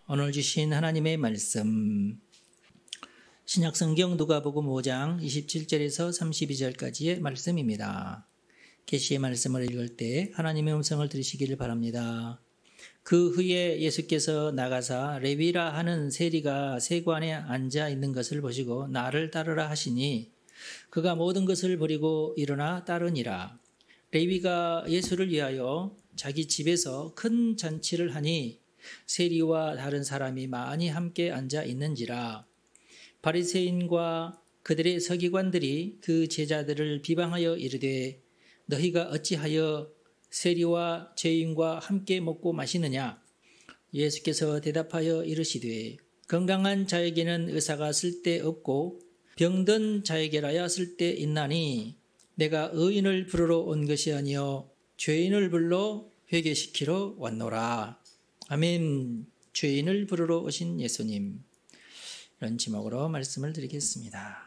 오늘 주신 하나님의 말씀 신약성경 누가복음 5장 27절에서 32절까지의 말씀입니다. 계시의 말씀을 읽을 때 하나님의 음성을 들으시기를 바랍니다. 그 후에 예수께서 나가사 레위라 하는 세리가 세관에 앉아 있는 것을 보시고 나를 따르라 하시니 그가 모든 것을 버리고 일어나 따르니라. 레위가 예수를 위하여 자기 집에서 큰 잔치를 하니 세리와 다른 사람이 많이 함께 앉아 있는지라. 바리새인과 그들의 서기관들이 그 제자들을 비방하여 이르되 너희가 어찌하여 세리와 죄인과 함께 먹고 마시느냐. 예수께서 대답하여 이르시되 건강한 자에게는 의사가 쓸데없고 병든 자에게라야 쓸데있나니 내가 의인을 부르러 온 것이 아니요 죄인을 불러 회개시키러 왔노라. 아멘. 죄인을 부르러 오신 예수님. 이런 제목으로 말씀을 드리겠습니다.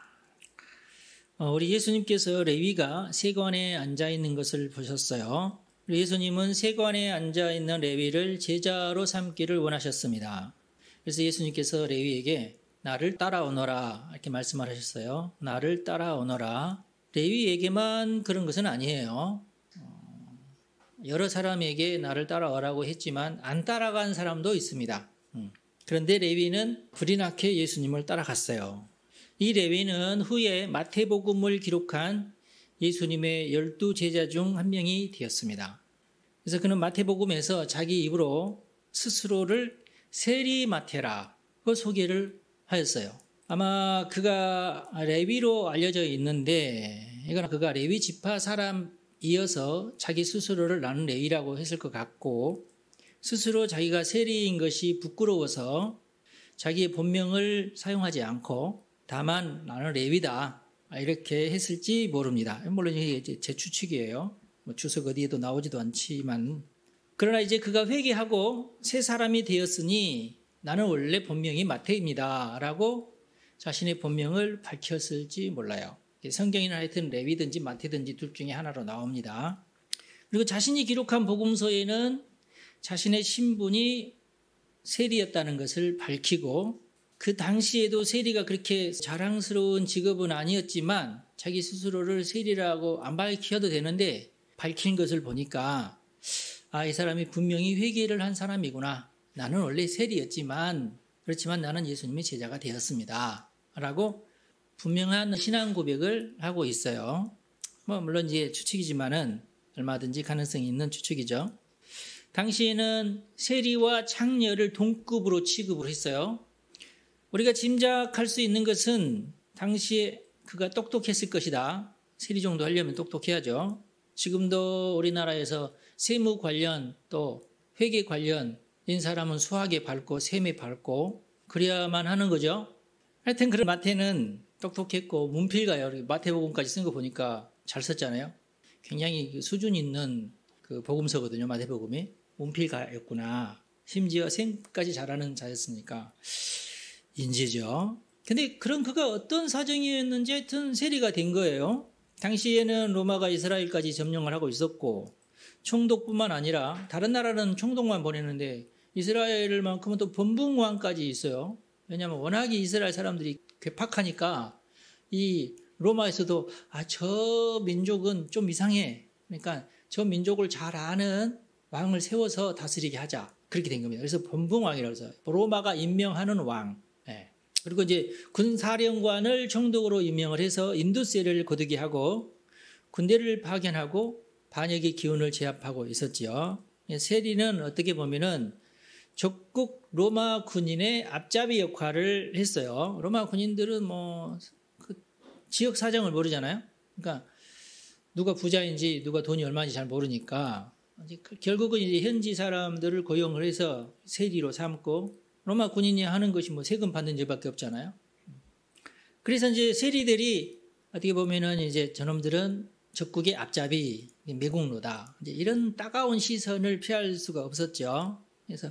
우리 예수님께서 레위가 세관에 앉아있는 것을 보셨어요. 예수님은 세관에 앉아있는 레위를 제자로 삼기를 원하셨습니다. 그래서 예수님께서 레위에게 나를 따라오너라 이렇게 말씀을 하셨어요. 나를 따라오너라. 레위에게만 그런 것은 아니에요. 여러 사람에게 나를 따라오라고 했지만 안 따라간 사람도 있습니다. 그런데 레위는 불이 나게 예수님을 따라갔어요. 이 레위는 후에 마태복음을 기록한 예수님의 12 제자 중 한 명이 되었습니다. 그래서 그는 마태복음에서 자기 입으로 스스로를 세리마태라고 소개를 하였어요. 아마 그가 레위로 알려져 있는데 이건 그가 레위 지파 사람이어서 자기 스스로를 나는 레위라고 했을 것 같고 스스로 자기가 세리인 것이 부끄러워서 자기의 본명을 사용하지 않고 다만 나는 레위다 이렇게 했을지 모릅니다. 물론 이게 제 추측이에요. 주석 어디에도 나오지도 않지만 그러나 이제 그가 회개하고 새 사람이 되었으니 나는 원래 본명이 마태입니다 라고 자신의 본명을 밝혔을지 몰라요. 성경에는 하여튼 레위든지 마태든지 둘 중에 하나로 나옵니다. 그리고 자신이 기록한 복음서에는 자신의 신분이 세리였다는 것을 밝히고 그 당시에도 세리가 그렇게 자랑스러운 직업은 아니었지만 자기 스스로를 세리라고 안 밝혀도 되는데 밝힌 것을 보니까 이 사람이 분명히 회개를 한 사람이구나. 나는 원래 세리였지만 그렇지만 나는 예수님의 제자가 되었습니다. 라고 분명한 신앙 고백을 하고 있어요. 물론 이제 추측이지만은 얼마든지 가능성이 있는 추측이죠. 당시에는 세리와 창녀를 동급으로 취급을 했어요. 우리가 짐작할 수 있는 것은 당시에 그가 똑똑했을 것이다. 세리 정도 하려면 똑똑해야죠. 지금도 우리나라에서 세무 관련 또 회계 관련인 사람은 수학에 밝고 셈에 밝고 그래야만 하는 거죠. 하여튼 그런 마태는 똑똑했고 문필가요. 마태복음까지 쓴 거 보니까 잘 썼잖아요. 굉장히 수준 있는 그 복음서거든요. 마태복음이. 문필가였구나. 심지어 셈까지 잘하는 자였으니까 인지죠. 근데 그런 그가 어떤 사정이었는지 하여튼 세리가 된 거예요. 당시에는 로마가 이스라엘까지 점령을 하고 있었고 총독뿐만 아니라 다른 나라는 총독만 보내는데 이스라엘만큼은 또 범붕왕까지 있어요. 왜냐하면 워낙에 이스라엘 사람들이 괴팍하니까 이 로마에서도 저 민족은 좀 이상해. 그러니까 저 민족을 잘 아는 왕을 세워서 다스리게 하자. 그렇게 된 겁니다. 그래서 범붕왕이라고 해서 로마가 임명하는 왕. 그리고 이제 군사령관을 총독으로 임명을 해서 인두세를 거두게 하고 군대를 파견하고 반역의 기운을 제압하고 있었지요. 세리는 어떻게 보면은 적국 로마 군인의 앞잡이 역할을 했어요. 로마 군인들은 그 지역 사정을 모르잖아요. 그러니까 누가 부자인지 누가 돈이 얼마인지 잘 모르니까 결국은 이제 현지 사람들을 고용을 해서 세리로 삼고 로마 군인이 하는 것이 세금 받는 일밖에 없잖아요. 그래서 이제 세리들이 어떻게 보면은 이제 저놈들은 적국의 앞잡이, 매국노다. 이제 이런 따가운 시선을 피할 수가 없었죠. 그래서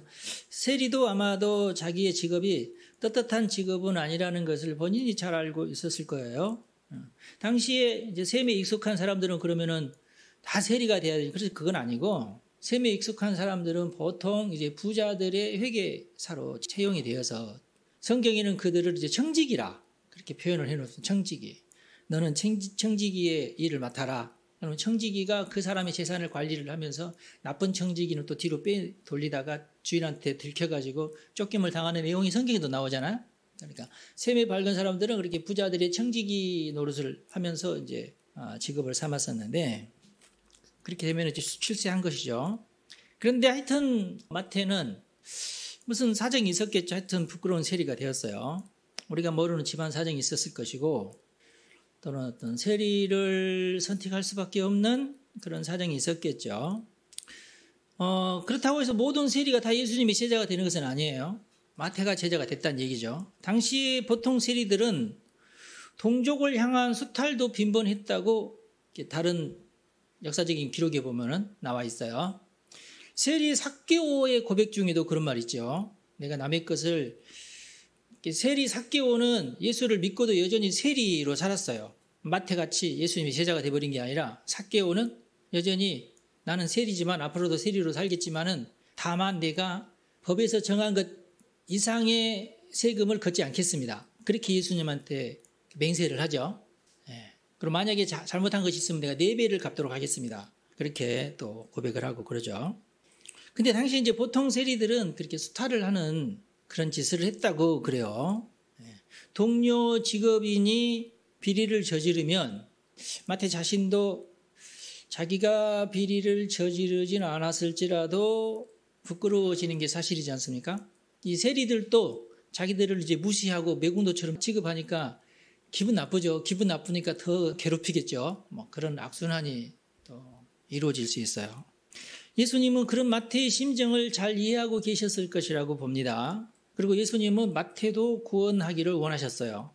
세리도 아마도 자기의 직업이 떳떳한 직업은 아니라는 것을 본인이 잘 알고 있었을 거예요. 당시에 이제 셈에 익숙한 사람들은 그러면은 다 세리가 돼야 되죠. 그래서 그건 아니고 셈에 익숙한 사람들은 보통 이제 부자들의 회계사로 채용이 되어서 성경에는 그들을 이제 청지기라 그렇게 표현을 해놓습니다. 청지기. 너는 청지기의 일을 맡아라. 그러면 청지기가 그 사람의 재산을 관리를 하면서 나쁜 청지기는 또 뒤로 돌리다가 주인한테 들켜가지고 쫓김을 당하는 내용이 성경에도 나오잖아요. 그러니까 셈에 밝은 사람들은 그렇게 부자들의 청지기 노릇을 하면서 이제 직업을 삼았었는데 그렇게 되면 이제 출세한 것이죠. 그런데 하여튼 마태는 무슨 사정이 있었겠죠. 하여튼 부끄러운 세리가 되었어요. 우리가 모르는 집안 사정이 있었을 것이고 또는 어떤 세리를 선택할 수밖에 없는 그런 사정이 있었겠죠. 그렇다고 해서 모든 세리가 다 예수님의 제자가 되는 것은 아니에요. 마태가 제자가 됐다는 얘기죠. 당시 보통 세리들은 동족을 향한 수탈도 빈번했다고 다른 역사적인 기록에 보면 나와 있어요. 세리 삭개오의 고백 중에도 그런 말 있죠. 내가 남의 것을 세리 삭개오는 예수를 믿고도 여전히 세리로 살았어요. 마태같이 예수님의 제자가 돼버린 게 아니라 삭개오는 여전히 나는 세리지만 앞으로도 세리로 살겠지만은 다만 내가 법에서 정한 것 이상의 세금을 걷지 않겠습니다. 그렇게 예수님한테 맹세를 하죠. 그럼 만약에 잘못한 것이 있으면 내가 4배를 갚도록 하겠습니다. 그렇게 또 고백을 하고 그러죠. 근데 당시 이제 보통 세리들은 그렇게 수탈을 하는 그런 짓을 했다고 그래요. 동료 직업인이 비리를 저지르면 마태 자신도 자기가 비리를 저지르진 않았을지라도 부끄러워지는 게 사실이지 않습니까? 이 세리들도 자기들을 이제 무시하고 매국노처럼 취급하니까 기분 나쁘죠. 기분 나쁘니까 더 괴롭히겠죠. 그런 악순환이 또 이루어질 수 있어요. 예수님은 그런 마태의 심정을 잘 이해하고 계셨을 것이라고 봅니다. 그리고 예수님은 마태도 구원하기를 원하셨어요.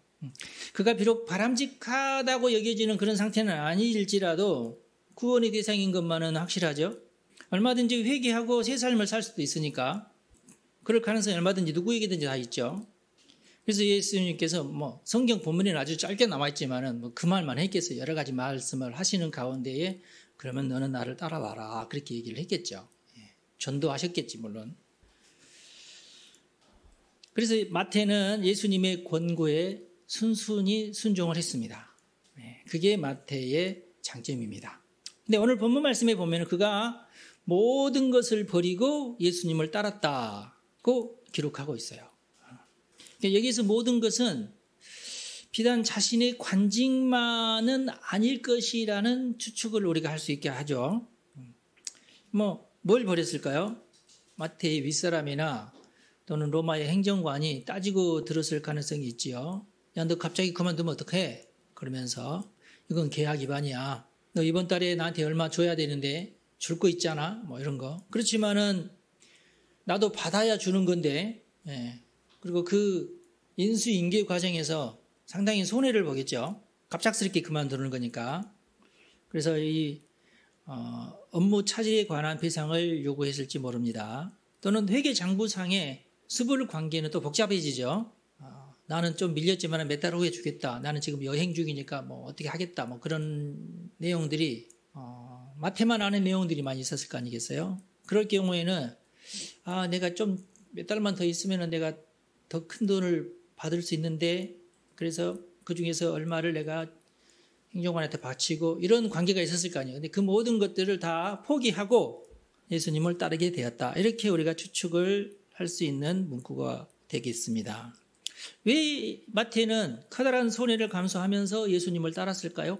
그가 비록 바람직하다고 여겨지는 그런 상태는 아닐지라도 구원의 대상인 것만은 확실하죠. 얼마든지 회개하고 새 삶을 살 수도 있으니까 그럴 가능성이 얼마든지 누구에게든지 다 있죠. 그래서 예수님께서 성경 본문에는 아주 짧게 남아있지만은 그 말만 했겠어요. 여러 가지 말씀을 하시는 가운데에 그러면 너는 나를 따라와라. 그렇게 얘기를 했겠죠. 전도하셨겠지, 물론. 그래서 마태는 예수님의 권고에 순순히 순종을 했습니다. 그게 마태의 장점입니다. 근데 오늘 본문 말씀에 보면 그가 모든 것을 버리고 예수님을 따랐다고 기록하고 있어요. 여기서 모든 것은 비단 자신의 관직만은 아닐 것이라는 추측을 우리가 할 수 있게 하죠. 뭘 버렸을까요? 마태의 윗사람이나 또는 로마의 행정관이 따지고 들었을 가능성이 있지요. 야, 너 갑자기 그만두면 어떡해? 그러면서 이건 계약 위반이야. 너 이번 달에 나한테 얼마 줘야 되는데 줄 거 있잖아. 이런 거. 그렇지만은 나도 받아야 주는 건데 그리고 그 인수인계 과정에서 상당히 손해를 보겠죠. 갑작스럽게 그만두는 거니까. 그래서 이 업무 차질에 관한 배상을 요구했을지 모릅니다. 또는 회계장부상의 수불 관계는 또 복잡해지죠. 나는 좀 밀렸지만 몇 달 후에 주겠다. 나는 지금 여행 중이니까 어떻게 하겠다. 그런 내용들이 마태만 아는 내용들이 많이 있었을 거 아니겠어요? 그럴 경우에는 내가 좀 몇 달만 더 있으면 내가 더 큰 돈을 받을 수 있는데 그래서 그 중에서 얼마를 내가 행정관한테 바치고 이런 관계가 있었을 거 아니에요. 근데 그 모든 것들을 다 포기하고 예수님을 따르게 되었다. 이렇게 우리가 추측을 할 수 있는 문구가 되겠습니다. 왜 마태는 커다란 손해를 감수하면서 예수님을 따랐을까요?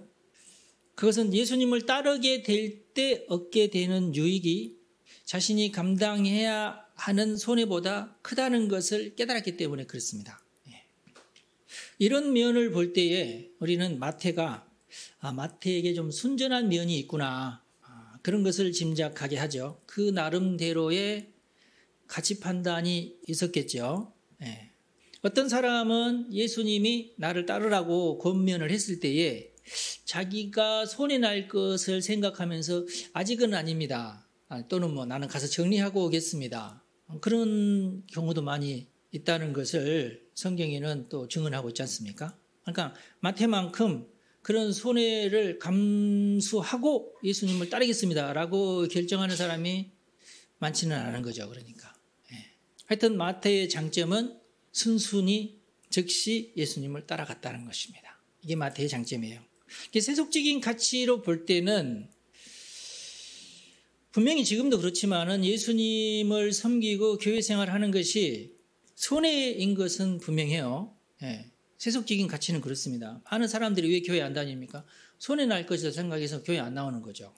그것은 예수님을 따르게 될 때 얻게 되는 유익이 자신이 감당해야 하는 손해보다 크다는 것을 깨달았기 때문에 그렇습니다. 이런 면을 볼 때에 우리는 마태에게 좀 순전한 면이 있구나. 그런 것을 짐작하게 하죠. 그 나름대로의 가치 판단이 있었겠죠. 어떤 사람은 예수님이 나를 따르라고 권면을 했을 때에 자기가 손해날 것을 생각하면서 아직은 아닙니다. 또는 나는 가서 정리하고 오겠습니다. 그런 경우도 많이 있다는 것을 성경에는 또 증언하고 있지 않습니까? 그러니까 마태만큼 그런 손해를 감수하고 예수님을 따르겠습니다 라고 결정하는 사람이 많지는 않은 거죠. 그러니까. 하여튼 마태의 장점은 순순히 즉시 예수님을 따라갔다는 것입니다. 이게 마태의 장점이에요. 세속적인 가치로 볼 때는 분명히 지금도 그렇지만은 예수님을 섬기고 교회 생활하는 것이 손해인 것은 분명해요. 세속적인 가치는 그렇습니다. 많은 사람들이 왜 교회 안 다닙니까? 손해 날 것이다 생각해서 교회 안 나오는 거죠.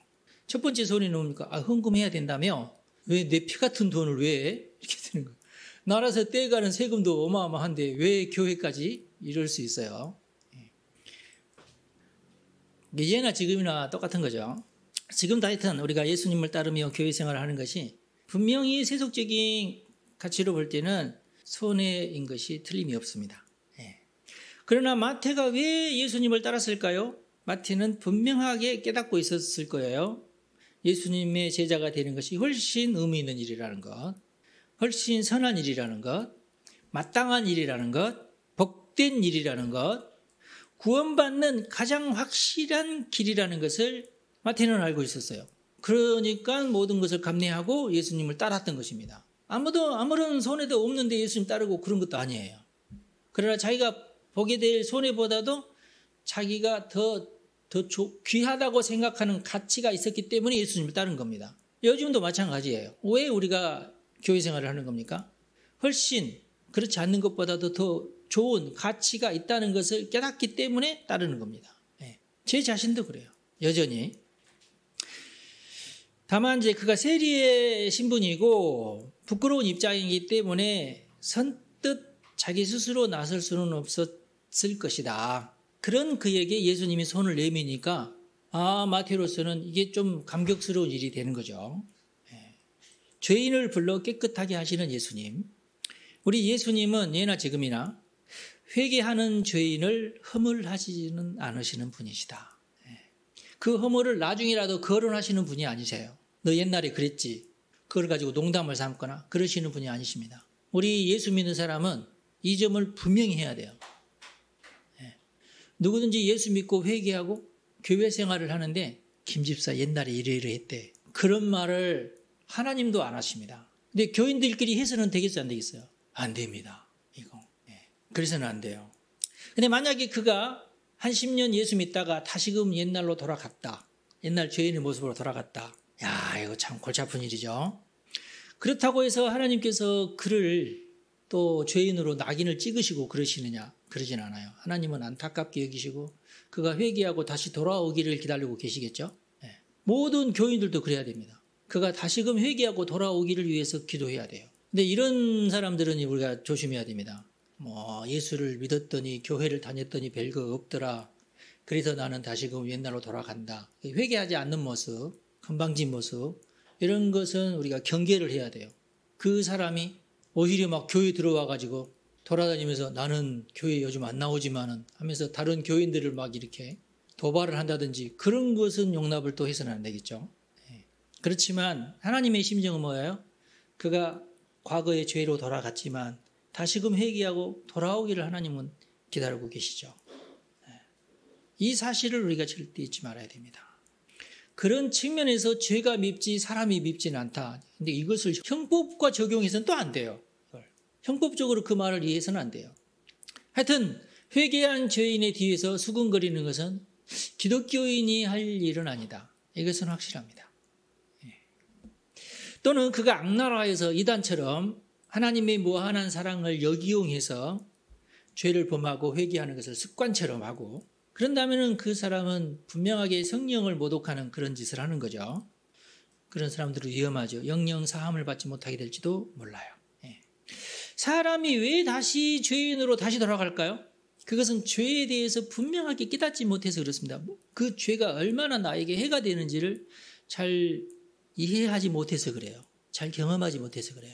첫 번째 손해는 뭡니까? 헌금해야 된다며? 왜 내 피 같은 돈을 왜? 이렇게 되는 거예요. 나라에서 떼가는 세금도 어마어마한데 왜 교회까지 이럴 수 있어요? 예나 지금이나 똑같은 거죠. 지금도 하여튼 우리가 예수님을 따르며 교회 생활을 하는 것이 분명히 세속적인 가치로 볼 때는 손해인 것이 틀림이 없습니다. 그러나 마태가 왜 예수님을 따랐을까요? 마태는 분명하게 깨닫고 있었을 거예요. 예수님의 제자가 되는 것이 훨씬 의미 있는 일이라는 것, 훨씬 선한 일이라는 것, 마땅한 일이라는 것, 복된 일이라는 것, 구원받는 가장 확실한 길이라는 것을 마태는 알고 있었어요. 그러니까 모든 것을 감내하고 예수님을 따랐던 것입니다. 아무런 손해도 없는데 예수님 따르고 그런 것도 아니에요. 그러나 자기가 보게 될 손해보다도 자기가 더 귀하다고 생각하는 가치가 있었기 때문에 예수님을 따른 겁니다. 요즘도 마찬가지예요. 왜 우리가 교회 생활을 하는 겁니까? 훨씬 그렇지 않는 것보다도 더 좋은 가치가 있다는 것을 깨닫기 때문에 따르는 겁니다. 제 자신도 그래요. 여전히. 다만 이제 그가 세리의 신분이고 부끄러운 입장이기 때문에 선뜻 자기 스스로 나설 수는 없었을 것이다. 그런 그에게 예수님이 손을 내미니까 마태로서는 이게 좀 감격스러운 일이 되는 거죠. 죄인을 불러 깨끗하게 하시는 예수님. 우리 예수님은 예나 지금이나 회개하는 죄인을 허물하지는 않으시는 분이시다. 그 허물을 나중이라도 거론하시는 분이 아니세요. 너 옛날에 그랬지. 그걸 가지고 농담을 삼거나 그러시는 분이 아니십니다. 우리 예수 믿는 사람은 이 점을 분명히 해야 돼요. 누구든지 예수 믿고 회개하고 교회 생활을 하는데 김 집사 옛날에 이러이러했대. 그런 말을 하나님도 안 하십니다. 근데 교인들끼리 해서는 되겠어요, 안 되겠어요? 안 됩니다. 이거. 그래서는 안 돼요. 근데 만약에 그가 한 10년 예수 믿다가 다시금 옛날로 돌아갔다. 옛날 죄인의 모습으로 돌아갔다. 야, 이거 참 골치 아픈 일이죠. 그렇다고 해서 하나님께서 그를 또 죄인으로 낙인을 찍으시고 그러시느냐? 그러진 않아요. 하나님은 안타깝게 여기시고 그가 회개하고 다시 돌아오기를 기다리고 계시겠죠. 모든 교인들도 그래야 됩니다. 그가 다시금 회개하고 돌아오기를 위해서 기도해야 돼요. 근데 이런 사람들은 우리가 조심해야 됩니다. 예수를 믿었더니 교회를 다녔더니 별거 없더라. 그래서 나는 다시금 옛날로 돌아간다. 회개하지 않는 모습, 건방진 모습, 이런 것은 우리가 경계를 해야 돼요. 그 사람이 오히려 막 교회 들어와가지고 돌아다니면서 나는 교회 요즘 안 나오지만은 하면서 다른 교인들을 막 이렇게 도발을 한다든지 그런 것은 용납을 또 해서는 안 되겠죠. 그렇지만 하나님의 심정은 뭐예요? 그가 과거의 죄로 돌아갔지만 다시금 회개하고 돌아오기를 하나님은 기다리고 계시죠. 이 사실을 우리가 절대 잊지 말아야 됩니다. 그런 측면에서 죄가 밉지 사람이 밉지는 않다. 근데 이것을 형법과 적용해서는 또 안 돼요. 형법적으로 그 말을 이해해서는 안 돼요. 하여튼 회개한 죄인의 뒤에서 수군거리는 것은 기독교인이 할 일은 아니다. 이것은 확실합니다. 또는 그가 악나라에서 이단처럼 하나님의 무한한 사랑을 역이용해서 죄를 범하고 회개하는 것을 습관처럼 하고 그런다면 그 사람은 분명하게 성령을 모독하는 그런 짓을 하는 거죠. 그런 사람들은 위험하죠. 영영 사함을 받지 못하게 될지도 몰라요. 사람이 왜 다시 죄인으로 다시 돌아갈까요? 그것은 죄에 대해서 분명하게 깨닫지 못해서 그렇습니다. 그 죄가 얼마나 나에게 해가 되는지를 잘 이해하지 못해서 그래요. 잘 경험하지 못해서 그래요.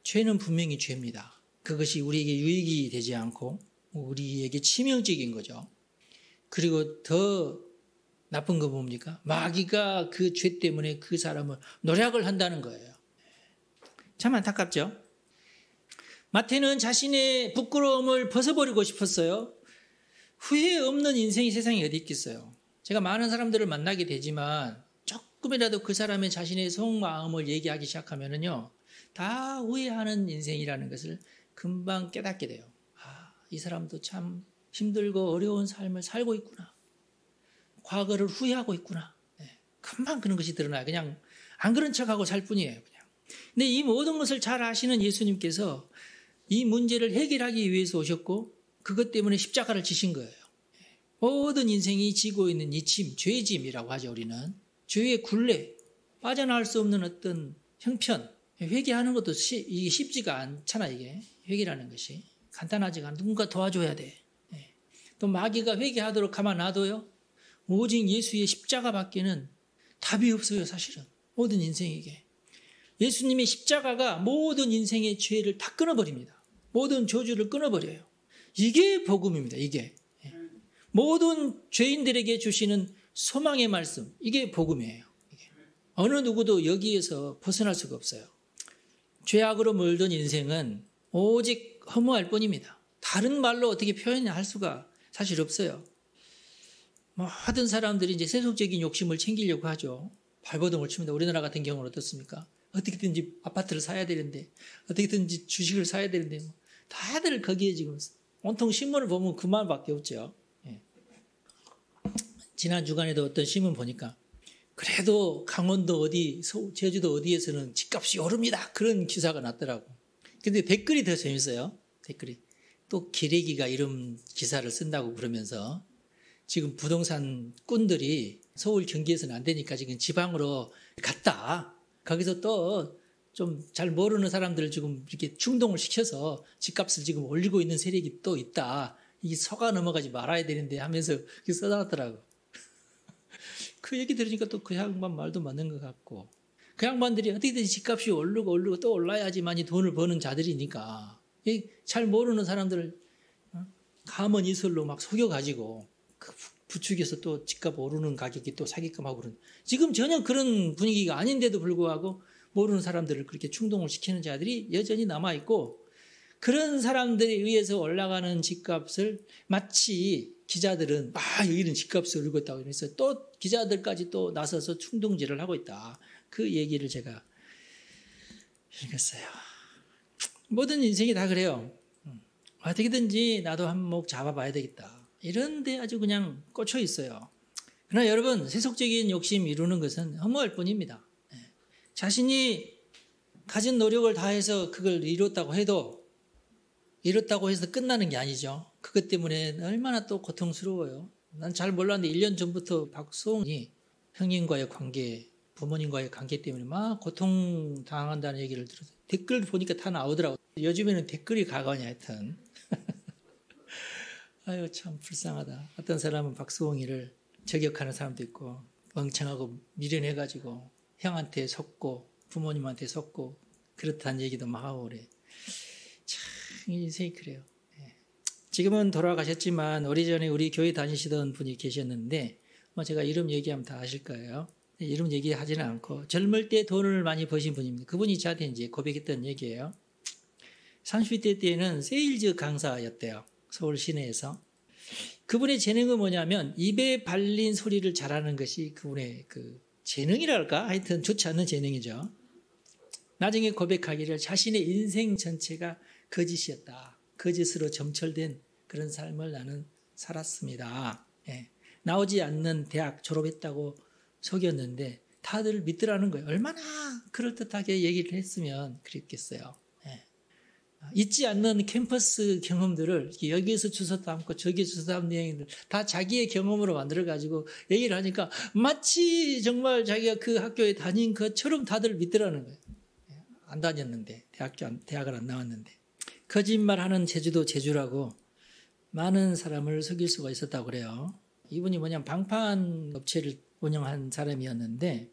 죄는 분명히 죄입니다. 그것이 우리에게 유익이 되지 않고 우리에게 치명적인 거죠. 그리고 더 나쁜 거 뭡니까? 마귀가 그 죄 때문에 그 사람을 노력을 한다는 거예요. 참 안타깝죠? 마태는 자신의 부끄러움을 벗어버리고 싶었어요. 후회 없는 인생이 세상에 어디 있겠어요. 제가 많은 사람들을 만나게 되지만 조금이라도 그 사람의 자신의 속마음을 얘기하기 시작하면은요, 다 후회하는 인생이라는 것을 금방 깨닫게 돼요. 이 사람도 참 힘들고 어려운 삶을 살고 있구나. 과거를 후회하고 있구나. 금방 그런 것이 드러나요. 그냥 안 그런 척하고 살 뿐이에요. 그냥. 근데 이 모든 것을 잘 아시는 예수님께서 이 문제를 해결하기 위해서 오셨고 그것 때문에 십자가를 지신 거예요. 모든 인생이 지고 있는 이 짐, 죄짐이라고 하죠. 우리는 죄의 굴레, 빠져나갈 수 없는 어떤 형편, 회개하는 것도 이게 쉽지가 않잖아. 이게 회개라는 것이 간단하지가 않아. 누군가 도와줘야 돼. 또 마귀가 회개하도록 가만 놔둬요. 오직 예수의 십자가밖에는 답이 없어요. 사실은 모든 인생에게 예수님의 십자가가 모든 인생의 죄를 다 끊어버립니다. 모든 저주를 끊어버려요. 이게 복음입니다. 이게 모든 죄인들에게 주시는 소망의 말씀, 이게 복음이에요. 이게. 어느 누구도 여기에서 벗어날 수가 없어요. 죄악으로 물든 인생은 오직 허무할 뿐입니다. 다른 말로 어떻게 표현할 수가 사실 없어요. 하던 사람들이 이제 세속적인 욕심을 챙기려고 하죠. 발버둥을 칩니다. 우리나라 같은 경우는 어떻습니까? 어떻게든지 아파트를 사야 되는데, 어떻게든지 주식을 사야 되는데, 다들 거기에 지금 온통 신문을 보면 그 말밖에 없죠. 지난 주간에도 어떤 신문 보니까 그래도 강원도 어디, 제주도 어디에서는 집값이 오릅니다. 그런 기사가 났더라고. 근데 댓글이 더 재밌어요. 댓글이. 또 기레기가 이런 기사를 쓴다고 그러면서 지금 부동산 꾼들이 서울 경기에서는 안 되니까 지금 지방으로 갔다. 거기서 또 좀 잘 모르는 사람들을 지금 이렇게 충동을 시켜서 집값을 지금 올리고 있는 세력이 또 있다. 이게 속아 넘어가지 말아야 되는데 하면서 써놨더라고. 그 얘기 들으니까 또 그 양반 말도 맞는 것 같고, 그 양반들이 어떻게든 집값이 오르고 또 올라야지만이 돈을 버는 자들이니까 잘 모르는 사람들을 가먼 이설로 막 속여가지고 그 부추겨서 또 집값 오르는 가격이 또 사기끔 하고 그런. 지금 전혀 그런 분위기가 아닌데도 불구하고 모르는 사람들을 그렇게 충동을 시키는 자들이 여전히 남아있고, 그런 사람들에 의해서 올라가는 집값을 마치 기자들은 여기는 집값이 오르고 있다고 그래서 또 기자들까지 또 나서서 충동질을 하고 있다. 그 얘기를 제가 읽었어요. 모든 인생이 다 그래요. 어떻게든지 나도 한몫 잡아봐야 되겠다. 이런데 아주 그냥 꽂혀 있어요. 그러나 여러분, 세속적인 욕심 이루는 것은 허무할 뿐입니다. 자신이 가진 노력을 다해서 그걸 이뤘다고 해서 끝나는 게 아니죠. 그것 때문에 얼마나 또 고통스러워요. 난 잘 몰랐는데 1년 전부터 박수홍이 형님과의 관계, 부모님과의 관계 때문에 막 고통당한다는 얘기를 들어서 댓글 보니까 다 나오더라고요. 요즘에는 댓글이 가관이야 하여튼. 아유 참 불쌍하다. 어떤 사람은 박수홍이를 저격하는 사람도 있고 멍청하고 미련해가지고 형한테 속고 부모님한테 속고 그렇다는 얘기도 막 하고 그래. 참 인생이 그래요. 지금은 돌아가셨지만 오래전에 우리 교회 다니시던 분이 계셨는데 제가 이름 얘기하면 다 아실 거예요. 이름 얘기하지는 않고 젊을 때 돈을 많이 버신 분입니다. 그분이 저한테 이제 고백했던 얘기예요. 30대 때는 세일즈 강사였대요. 서울 시내에서. 그분의 재능은 뭐냐면 입에 발린 소리를 잘하는 것이 그분의 그 재능이랄까? 하여튼 좋지 않는 재능이죠. 나중에 고백하기를 자신의 인생 전체가 거짓이었다. 거짓으로 점철된 그런 삶을 나는 살았습니다. 나오지 않는 대학 졸업했다고 속였는데 다들 믿더라는 거예요. 얼마나 그럴듯하게 얘기를 했으면 그랬겠어요. 잊지 않는 캠퍼스 경험들을 여기에서 주워 담고 저기에 주워 담는 여행들 다 자기의 경험으로 만들어가지고 얘기를 하니까 마치 정말 자기가 그 학교에 다닌 것처럼 다들 믿더라는 거예요. 안 다녔는데 대학을 안 나왔는데. 거짓말하는 제주도 제주라고 많은 사람을 속일 수가 있었다고 그래요. 이분이 뭐냐면 방판 업체를 운영한 사람이었는데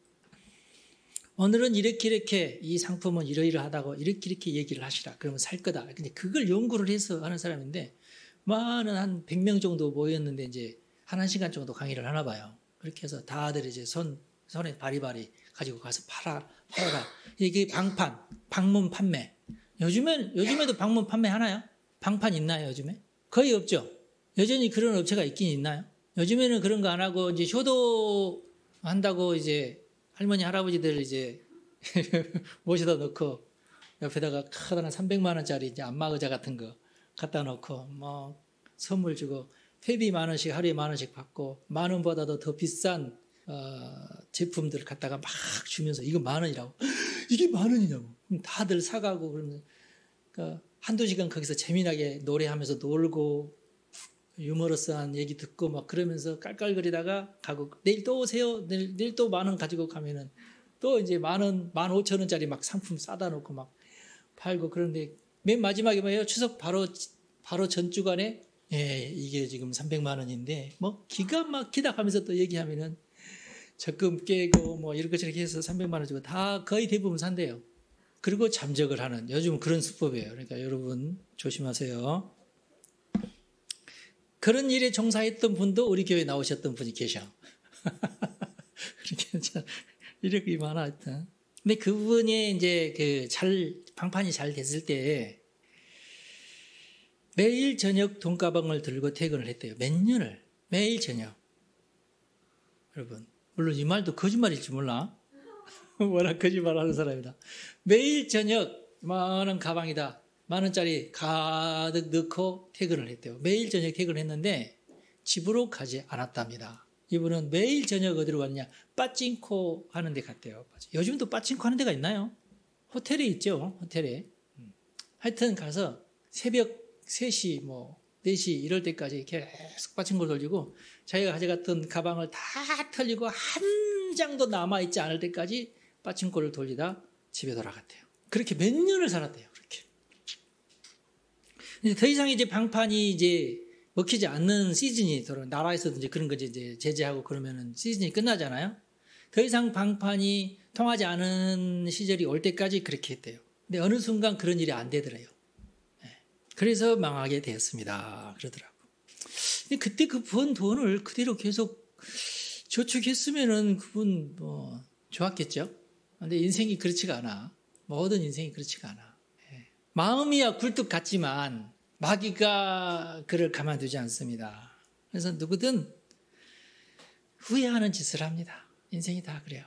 오늘은 이렇게 이 상품은 이러이러하다고 이렇게 얘기를 하시라. 그러면 살 거다. 근데 그걸 연구를 해서 하는 사람인데 많은 한 100명 정도 모였는데 이제 한 시간 정도 강의를 하나 봐요. 그렇게 해서 다들 이제 손에 바리바리 가지고 가서 팔아라. 이게 방문 판매. 요즘에도 방문 판매 하나요? 방판 있나요, 요즘에? 거의 없죠. 여전히 그런 업체가 있긴 있나요? 요즘에는 그런 거 안 하고 이제 효도 한다고 이제 할머니 할아버지들 이제 모셔다 놓고 옆에다가 커다란 300만 원짜리 이제 안마 의자 같은 거 갖다 놓고 뭐 선물 주고 회비 10,000원씩 하루에 10,000원씩 받고 10,000원보다도 더 비싼 제품들 갖다가 막 주면서 이거 10,000원이라고 이게 10,000원이냐고 그럼 다들 사가고 그러면 그러니까 한두 시간 거기서 재미나게 노래하면서 놀고 유머러스한 얘기 듣고 막 그러면서 깔깔거리다가 가고 내일 또 오세요. 내일 또 10,000원 가지고 가면은 또 이제 10,000원, 15,000원짜리 막 상품 싸다 놓고 막 팔고 그런데 맨 마지막에 뭐예요? 추석 바로 전주간에 이게 지금 300만 원인데 뭐 기가 막히다 하면서 또 얘기하면은 적금 깨고 뭐 이렇게 저렇게 해서 300만 원 주고 다 거의 대부분 산대요. 그리고 잠적을 하는 요즘 그런 수법이에요. 그러니까 여러분 조심하세요. 그런 일에 종사했던 분도 우리 교회에 나오셨던 분이 계셔. 이렇게 많아 하여튼. 근데 그분이 이제 방판이 잘 됐을 때 매일 저녁 돈가방을 들고 퇴근을 했대요. 몇 년을 매일 저녁. 여러분 물론 이 말도 거짓말일지 몰라. 워낙 거짓말하는 사람이다. 매일 저녁 10,000원 가방이다. 10,000원짜리 가득 넣고 퇴근을 했대요. 매일 저녁 퇴근을 했는데 집으로 가지 않았답니다. 이분은 매일 저녁 어디로 갔냐? 빠찡코 하는 데 갔대요. 요즘도 빠찡코 하는 데가 있나요? 호텔에 있죠. 호텔에. 하여튼 가서 새벽 3시 뭐 4시 이럴 때까지 계속 빠찡코를 돌리고 자기가 가져갔던 가방을 다 털리고 한 장도 남아있지 않을 때까지 빠찡코를 돌리다 집에 돌아갔대요. 그렇게 몇 년을 살았대요. 그렇게. 더 이상 이제 방판이 이제 먹히지 않는 시즌이 나라에서도 이제 그런 거 이제 제재하고 그러면은 시즌이 끝나잖아요. 더 이상 방판이 통하지 않은 시절이 올 때까지 그렇게 했대요. 근데 어느 순간 그런 일이 안 되더래요. 그래서 망하게 되었습니다. 그러더라고. 근데 그때 그 번 돈을 그대로 계속 저축했으면은 그분 뭐 좋았겠죠. 근데 인생이 그렇지가 않아. 모든 인생이 그렇지가 않아. 마음이야 굴뚝 같지만 마귀가 그를 가만두지 않습니다. 그래서 누구든 후회하는 짓을 합니다. 인생이 다 그래요.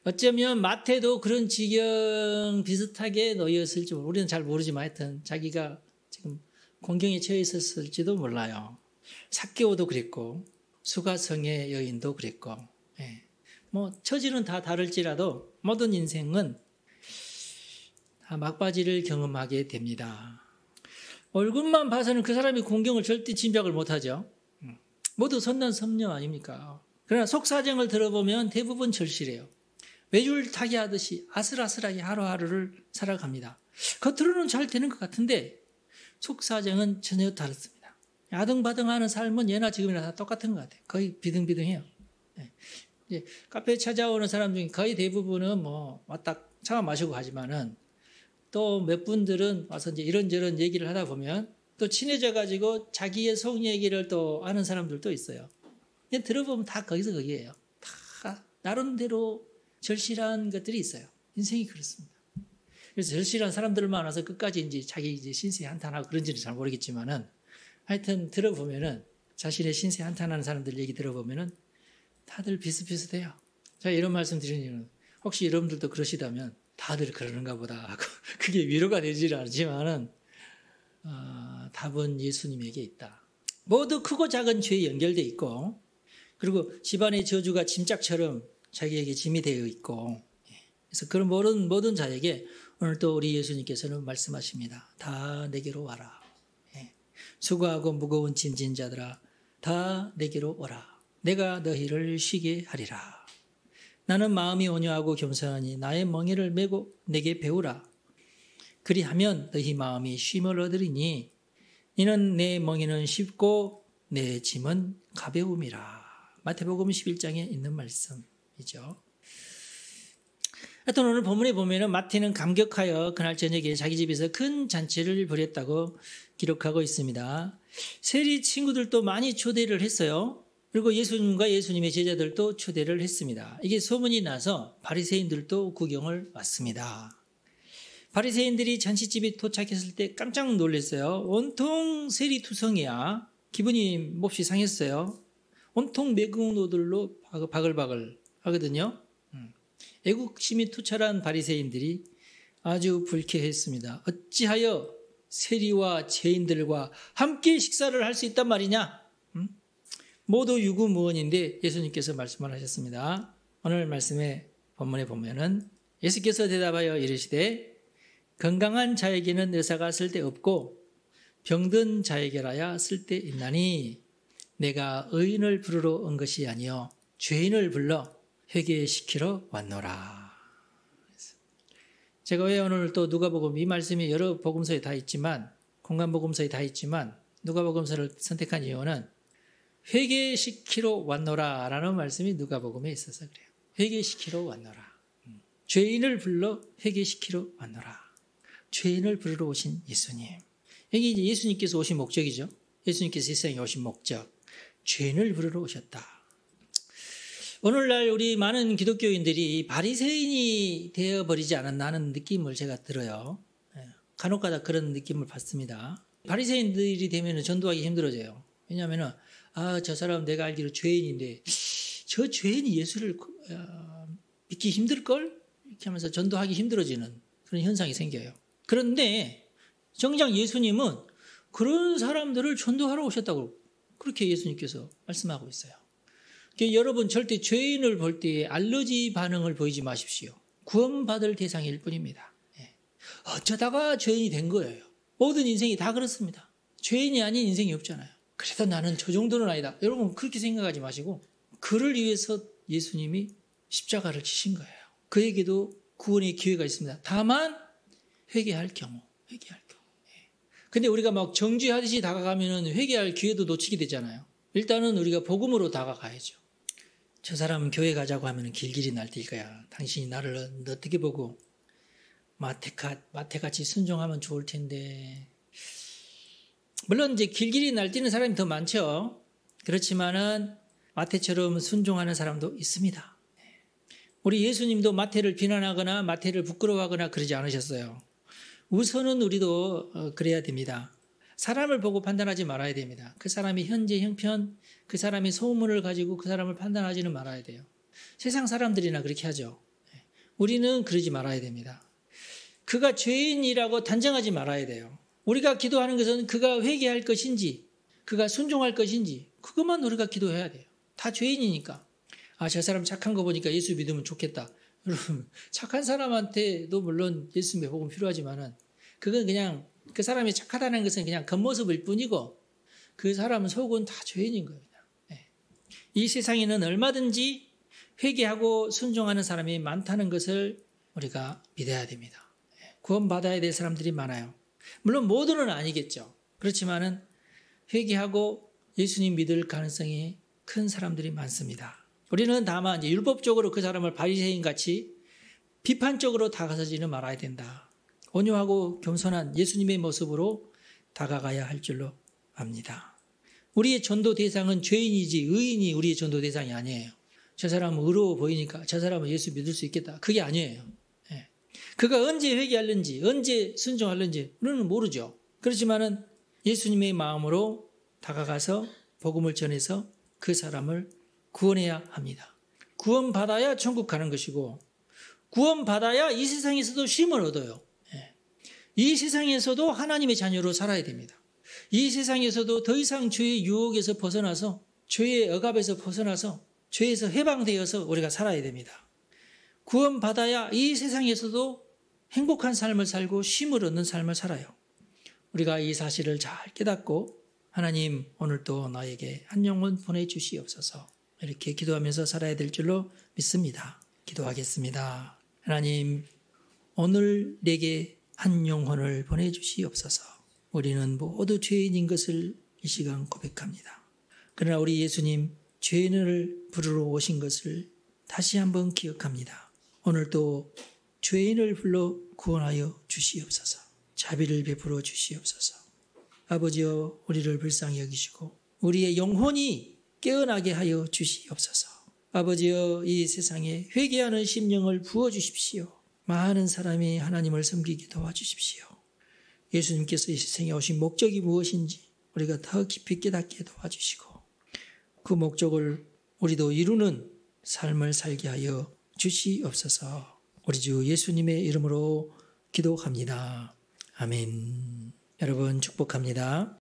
어쩌면 마태도 그런 지경 비슷하게 놓였을지 우리는 잘 모르지만 하여튼 자기가 지금 공경에 처해 있었을지도 몰라요. 삭개오도 그랬고 수가성의 여인도 그랬고 뭐 처지는 다 다를지라도 모든 인생은 다 막바지를 경험하게 됩니다. 얼굴만 봐서는 그 사람이 공경을 절대 짐작을 못하죠. 모두 선난 섭녀 아닙니까? 그러나 속사정을 들어보면 대부분 절실해요. 외줄 타기 하듯이 아슬아슬하게 하루하루를 살아갑니다. 겉으로는 잘 되는 것 같은데 속사정은 전혀 다릅니다. 아등바등하는 삶은 예나 지금이나 다 똑같은 것 같아요. 거의 비등비등해요. 이제 카페에 찾아오는 사람 중에 거의 대부분은 뭐 왔다 차 마시고 가지만은 또 몇 분들은 와서 이제 이런저런 얘기를 하다 보면 또 친해져가지고 자기의 속 얘기를 또 아는 사람들도 있어요. 그냥 들어보면 다 거기서 거기에요. 다 나름대로 절실한 것들이 있어요. 인생이 그렇습니다. 그래서 절실한 사람들 많아서 끝까지 이제 자기 이제 신세 한탄하고 그런지는 잘 모르겠지만은 하여튼 들어보면은 자신의 신세 한탄하는 사람들 얘기 들어보면은 다들 비슷비슷해요. 제가 이런 말씀 드리는 이유는 혹시 여러분들도 그러시다면 다들 그러는가 보다 하고 그게 위로가 되지는 않지만은 답은 예수님에게 있다. 모두 크고 작은 죄에 연결되어 있고 그리고 집안의 저주가 짐짝처럼 자기에게 짐이 되어 있고 그래서 그런 모든 자에게 오늘 또 우리 예수님께서는 말씀하십니다. 다 내게로 와라. 수고하고 무거운 짐진 자들아 다 내게로 오라. 내가 너희를 쉬게 하리라. 나는 마음이 온유하고 겸손하니 나의 멍에를 메고 내게 배우라. 그리하면 너희 마음이 쉼을 얻으리니 이는 내 멍에는 쉽고 내 짐은 가벼움이라. 마태복음 11장에 있는 말씀이죠. 하여튼 오늘 본문에 보면은 마태는 감격하여 그날 저녁에 자기 집에서 큰 잔치를 벌였다고 기록하고 있습니다. 세리 친구들도 많이 초대를 했어요. 그리고 예수님과 예수님의 제자들도 초대를 했습니다. 이게 소문이 나서 바리새인들도 구경을 왔습니다. 바리새인들이 잔치집에 도착했을 때 깜짝 놀랐어요. 온통 세리투성이야. 기분이 몹시 상했어요. 온통 매국노들로 바글바글 하거든요. 애국심이 투철한 바리새인들이 아주 불쾌했습니다. 어찌하여 세리와 죄인들과 함께 식사를 할 수 있단 말이냐? 모두 유구무원인데 예수님께서 말씀을 하셨습니다. 오늘 말씀의 본문에 보면은 예수께서 대답하여 이르시되 건강한 자에게는 의사가 쓸데없고 병든 자에게라야 쓸데있나니 내가 의인을 부르러 온 것이 아니요 죄인을 불러 회개시키러 왔노라. 제가 왜 오늘 또 누가복음 이 말씀이 여러 복음서에 다 있지만 공간복음서에 다 있지만 누가복음서를 선택한 이유는 회개시키러 왔노라 라는 말씀이 누가복음에 있어서 그래요. 회개시키러 왔노라. 죄인을 불러 회개시키러 왔노라. 죄인을 부르러 오신 예수님. 여기 이제 예수님께서 오신 목적이죠. 예수님께서 세상에 오신 목적. 죄인을 부르러 오셨다. 오늘날 우리 많은 기독교인들이 바리새인이 되어버리지 않았나 하는 느낌을 제가 들어요. 간혹가다 그런 느낌을 받습니다. 바리새인들이 되면 전도하기 힘들어져요. 왜냐하면 저 사람 내가 알기로 죄인인데 저 죄인이 예수를 믿기 힘들걸? 이렇게 하면서 전도하기 힘들어지는 그런 현상이 생겨요. 그런데 정작 예수님은 그런 사람들을 전도하러 오셨다고 그렇게 예수님께서 말씀하고 있어요. 여러분 절대 죄인을 볼 때에 알러지 반응을 보이지 마십시오. 구원받을 대상일 뿐입니다. 어쩌다가 죄인이 된 거예요. 모든 인생이 다 그렇습니다. 죄인이 아닌 인생이 없잖아요. 그래도 나는 저 정도는 아니다. 여러분 그렇게 생각하지 마시고 그를 위해서 예수님이 십자가를 지신 거예요. 그에게도 구원의 기회가 있습니다. 다만 회개할 경우. 근데 우리가 막 정죄하듯이 다가가면 회개할 기회도 놓치게 되잖아요. 일단은 우리가 복음으로 다가가야죠. 저 사람은 교회 가자고 하면 길길이 날뛸 거야. 당신이 나를 어떻게 보고 마태같이 순종하면 좋을 텐데. 물론 이제 길길이 날뛰는 사람이 더 많죠. 그렇지만은 마태처럼 순종하는 사람도 있습니다. 우리 예수님도 마태를 비난하거나 마태를 부끄러워하거나 그러지 않으셨어요. 우선은 우리도 그래야 됩니다. 사람을 보고 판단하지 말아야 됩니다. 그 사람이 현재 형편, 그 사람이 소문을 가지고 그 사람을 판단하지는 말아야 돼요. 세상 사람들이나 그렇게 하죠. 우리는 그러지 말아야 됩니다. 그가 죄인이라고 단정하지 말아야 돼요. 우리가 기도하는 것은 그가 회개할 것인지, 그가 순종할 것인지, 그것만 우리가 기도해야 돼요. 다 죄인이니까. 저 사람 착한 거 보니까 예수 믿으면 좋겠다. 여러분, 착한 사람한테도 물론 예수님의 복음 필요하지만은, 그건 그냥 그 사람이 착하다는 것은 그냥 겉모습일 뿐이고, 그 사람은 속은 다 죄인인 거예요. 그냥. 이 세상에는 얼마든지 회개하고 순종하는 사람이 많다는 것을 우리가 믿어야 됩니다. 구원받아야 될 사람들이 많아요. 물론 모두는 아니겠죠. 그렇지만은 회개하고 예수님 믿을 가능성이 큰 사람들이 많습니다. 우리는 다만 이제 율법적으로 그 사람을 바리새인 같이 비판적으로 다가서지는 말아야 된다. 온유하고 겸손한 예수님의 모습으로 다가가야 할 줄로 압니다. 우리의 전도 대상은 죄인이지 의인이 우리의 전도 대상이 아니에요. 저 사람은 의로워 보이니까 저 사람은 예수 믿을 수 있겠다. 그게 아니에요. 그가 언제 회개할는지 언제 순종할는지 우리는 모르죠. 그렇지만은 예수님의 마음으로 다가가서 복음을 전해서 그 사람을 구원해야 합니다. 구원받아야 천국 가는 것이고 구원받아야 이 세상에서도 쉼을 얻어요. 이 세상에서도 하나님의 자녀로 살아야 됩니다. 이 세상에서도 더 이상 죄의 유혹에서 벗어나서 죄의 억압에서 벗어나서 죄에서 해방되어서 우리가 살아야 됩니다. 구원받아야 이 세상에서도 행복한 삶을 살고 쉼을 얻는 삶을 살아요. 우리가 이 사실을 잘 깨닫고 하나님 오늘도 나에게 한 영혼 보내주시옵소서 이렇게 기도하면서 살아야 될 줄로 믿습니다. 기도하겠습니다. 하나님 오늘 내게 한 영혼을 보내주시옵소서. 우리는 모두 죄인인 것을 이 시간 고백합니다. 그러나 우리 예수님 죄인을 부르러 오신 것을 다시 한번 기억합니다. 오늘도 죄인을 불러 구원하여 주시옵소서. 자비를 베풀어 주시옵소서. 아버지여 우리를 불쌍히 여기시고 우리의 영혼이 깨어나게 하여 주시옵소서. 아버지여 이 세상에 회개하는 심령을 부어주십시오. 많은 사람이 하나님을 섬기게 도와주십시오. 예수님께서 이 세상에 오신 목적이 무엇인지 우리가 더 깊이 깨닫게 도와주시고 그 목적을 우리도 이루는 삶을 살게 하여 주시옵소서. 우리 주 예수님의 이름으로 기도합니다. 아멘. 여러분 축복합니다.